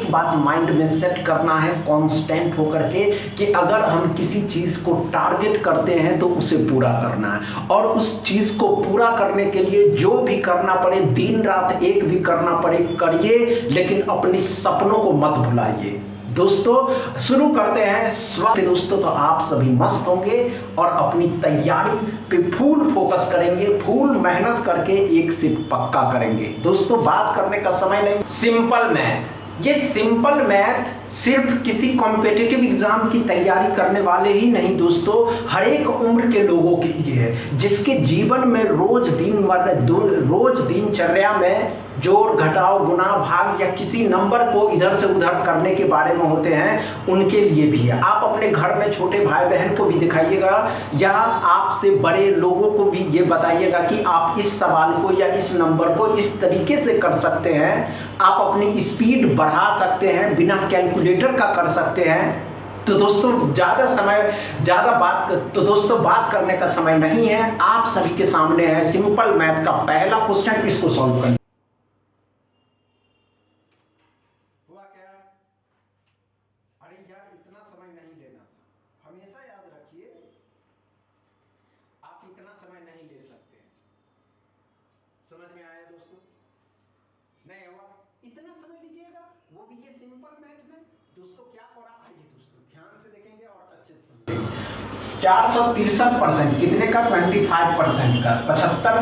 एक बात माइंड में सेट करना है कांस्टेंट होकर के कि अगर हम किसी चीज को टारगेट करते हैं तो उसे पूरा करना है, और उस चीज को पूरा करने के लिए जो भी करना पड़े, दिन रात एक भी करना पड़े करिए, लेकिन अपने सपनों को मत भुलाइए। दोस्तों शुरू करते हैं स्वागत दोस्तों। तो आप सभी मस्त होंगे और अपनी तैयारी पे फुल फोकस करेंगे, फुल मेहनत करके एक से पक्का करेंगे। दोस्तों बात करने का समय नहीं, सिंपल मैथ। ये सिंपल मैथ सिर्फ किसी कॉम्पिटिटिव एग्जाम की तैयारी करने वाले ही नहीं दोस्तों, हर एक उम्र के लोगों के लिए है, जिसके जीवन में रोज दिनचर्या में जोड़ घटाव गुणा भाग या किसी नंबर को इधर से उधर करने के बारे में होते हैं, उनके लिए भी है। आप अपने घर में छोटे भाई बहन को भी दिखाइएगा या आपसे बड़े लोगों को भी ये बताइएगा कि आप इस सवाल को या इस नंबर को इस तरीके से कर सकते हैं, आप अपनी स्पीड बढ़ा सकते हैं, बिना कैलकुलेटर का कर सकते हैं। तो दोस्तों बात करने का समय नहीं है, आप सभी के सामने है सिंपल मैथ का पहला क्वेश्चन, इसको सॉल्व करना। हुआ क्या? अरे यार इतना समय नहीं लेना था, हमेशा याद रखिए आप इतना समय नहीं ले सकते। समझ में आया दोस्तों? नहीं हुआ? इतना समय लीजिएगा, वो भी ये सिंपल मैथ में। दोस्तों क्या हो रहा है, आइए दोस्तों ध्यान से देखेंगे और अच्छे से समझेंगे। 463% कितने का? 25% का, 75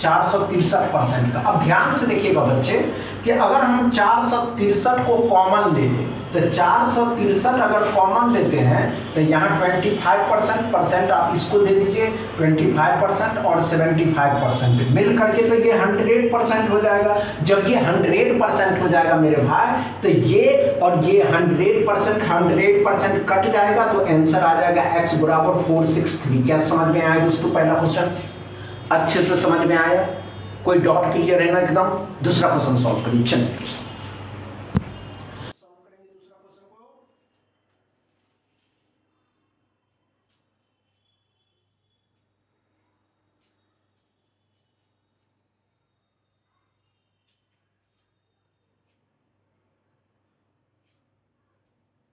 463% का। अब ध्यान से देखिएगा बच्चे कि अगर हम 463 को कॉमन ले लें तो 463 अगर कॉमन लेते हैं तो यहाँ 25% आप इसको दे दीजिए, 25% और 75% मिल करके तो ये 100% हो जाएगा। जब ये 100% हो जाएगा मेरे भाई, तो ये और ये 100% कट जाएगा तो आंसर आ जाएगा x बराबर 463। क्या समझ में आया दोस्तों? पहला क्वेश्चन अच्छे से समझ में आया? कोई डाउट क्लियर है ना एकदम? दूसरा क्वेश्चन सॉल्व करिए। चलिए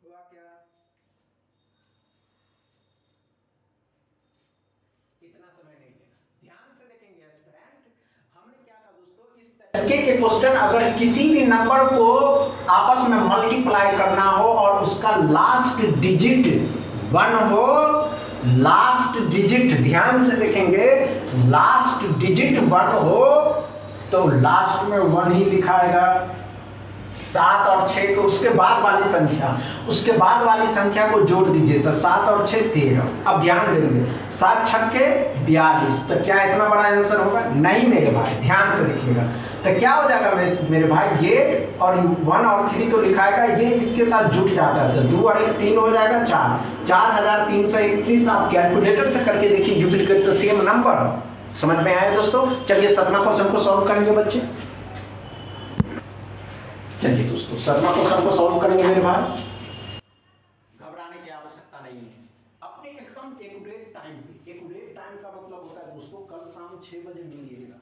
हुआ क्या? इतना समय नहीं लेना, ध्यान से देखेंगे एस्पिरेंट। हमने क्या कहा दोस्तों, इस तरीके के क्वेश्चन अगर किसी भी नंबर को आपस में मल्टीप्लाई करना हो और उसका लास्ट डिजिट 1 हो, लास्ट डिजिट ध्यान से देखेंगे, लास्ट डिजिट 1 हो तो लास्ट में 1 ही लिखाएगा। 7 और 6 तो उसके बाद वाली संख्या को जोड़ दीजिए तो 7 और 6 13। अब ध्यान देंगे 7 छक्के 42, तो क्या इतना बड़ा आंसर होगा? नहीं मेरे भाई, ध्यान से देखिएगा। तो क्या हो जाएगा मेरे भाई, ये और 1 और 3 तो लिखाएगा, ये इसके साथ जुट जाता है तो 2 और 1 3 हो जाएगा 4, 4331। आप कैलकुलेटर से करके देखिए, you will get the same number. समझ में आया दोस्तों? चलिए 7वां क्वेश्चन को सॉल्व करेंगे बच्चे। चलिए दोस्तों 7वां क्वेश्चन को सॉल्व करेंगे मेरे भाई। घबराने की आवश्यकता नहीं है, अपने एकदम एक्यूरेट टाइम पे। एक्यूरेट टाइम का मतलब होता है दोस्तों कल शाम 6 बजे मिलिएगा।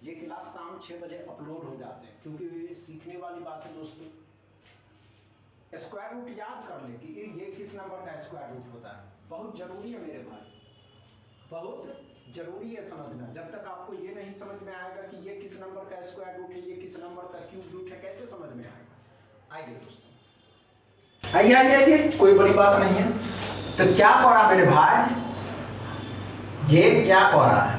ये क्लास शाम 6 बजे अपलोड हो जाते हैं, क्योंकि ये सीखने वाली बात है दोस्तों। स्क्वायर रूट याद कर ले कि ये किस नंबर का स्क्वायर रूट होता है, बहुत जरूरी है मेरे भाई, बहुत जरूरी है समझना। जब तक आपको ये नहीं समझ में आएगा कि ये किस नंबर का स्क्वायर रूट है, ये किस नंबर का क्यूब रूट है, कैसे समझ में आएगा? आइए दोस्तों, आइए, कोई बड़ी बात नहीं है। तो क्या हो रहा मेरे भाई, ये क्या हो रहा है,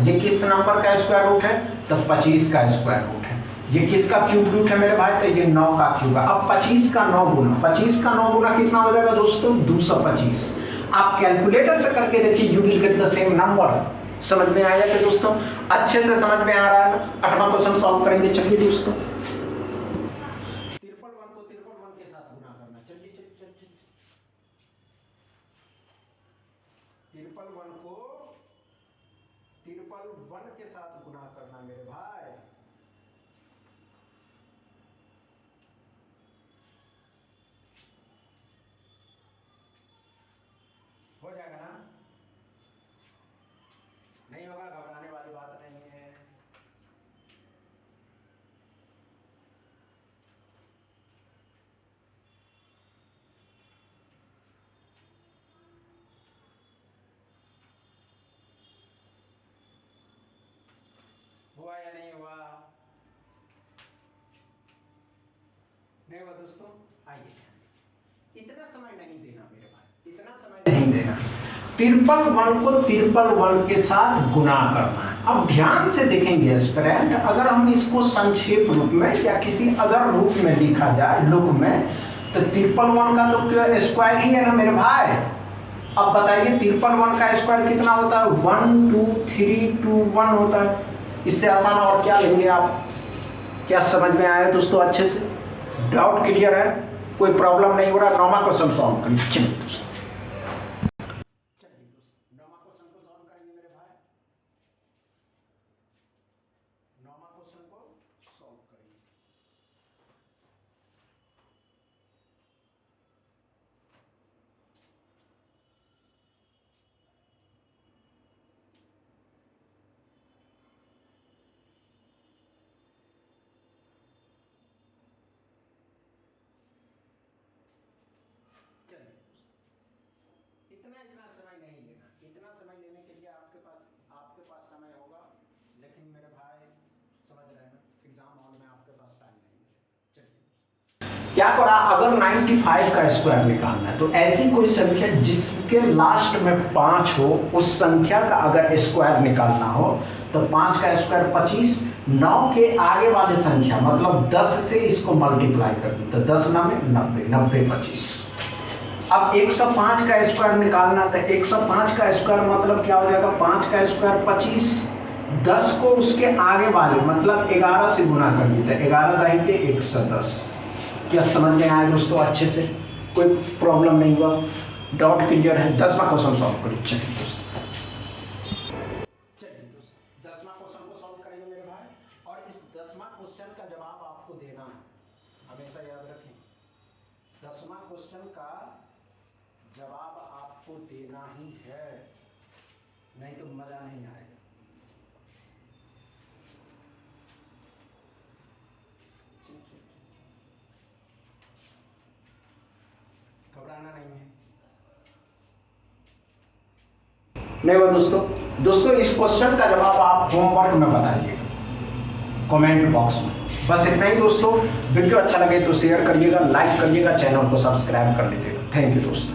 ये किस नंबर का स्क्वायर रूट है? तो 25 का स्क्वायर रूट है। ये किसका क्यूब रूट है मेरे भाई? तो ये 9 का क्यूब है। अब 25 का 9 गुना कितना हो जाएगा दोस्तों? 225। आप कैलकुलेटर से करके देखिए, you will get the same number. समझ में आया कि दोस्तों? अच्छे से समझ में आ रहा है? 8वां क्वेश्चन सॉल्व करेंगे। चलिए दोस्तों 53 को 53 के साथ गुना करना। चलिए 53 को 53 के साथ गुना करना मेरे भाई। हो जाएगा ना? नहीं होगा, घबराने वाली बात नहीं है। नहीं हुआ दोस्तों? आइए, इतना समय नहीं देना मेरे भाई, इतना समय नहीं देना। 1 को 1 के साथ गुना करना है। अब ध्यान से देखेंगे एस्पिरेंट, अगर हम इसको संक्षेप रूप में या किसी अदर रूप में लिखा जाए लुक में, तो 1 का तो स्क्वायर ही है ना मेरे भाई। अब बताइए 1 का स्क्वायर कितना होता है? 1 2 3 2 1 होता है। इससे आसान और क्या लेंगे आप? क्या समझ में आया दोस्तों? अच्छे से डाउट क्लियर है? कोई प्रॉब्लम नहीं हो रहा? 9वां क्वेश्चन सॉल्व करिए। चलिए दोस्तों, चलिए दोस्तों 9वां क्वेश्चन को सॉल्व करेंगे मेरे भाई। 9वां क्वेश्चन को सॉल्व करेंगे। इतना समय नहीं लेना। इतना समय लेने के लिए आपके पास समय होगा, लेकिन मेरे भाई समझ रहे हैं एग्जाम हॉल में आपके पास टाइम नहीं है। चलिए क्या करा, अगर 95 का स्क्वायर निकालना है तो ऐसी कोई संख्या जिसके लास्ट में 5 हो, उस संख्या का अगर स्क्वायर निकालना हो तो 5 का स्क्वायर 25, 9 के आगे वाले संख्या मतलब 10 से इसको मल्टीप्लाई कर दी तो 10 9 में 90, 90 25। अब 105 का स्क्वायर निकालना था। 105 का स्क्वायर मतलब क्या हो जाएगा? 5 का स्क्वायर 25, 10 को उसके आगे वाले मतलब 11 से गुना कर देते हैं। 11 दाई के 110। क्या समझ में आया दोस्तों? अच्छे से कोई प्रॉब्लम नहीं हुआ? डाउट क्लियर है? 10वां क्वेश्चन सॉल्व करिए। चलिए दोस्तों, 10वां क्वेश्चन को सॉल्व करेंगे मेरे भाई। और इस 10वां क्वेश्चन का जवाब आपको देना है, हमेशा याद रखें। 10वां क्वेश्चन का जवाब आपको देना ही है, नहीं तो मजा नहीं आएगा। घबराना नहीं है। नहीं वो दोस्तों इस क्वेश्चन का जवाब आप होमवर्क में बताइए कमेंट बॉक्स में। बस इतना ही दोस्तों। वीडियो अच्छा लगे तो शेयर करिएगा, लाइक करिएगा, चैनल को सब्सक्राइब कर लीजिएगा। थैंक यू दोस्तों।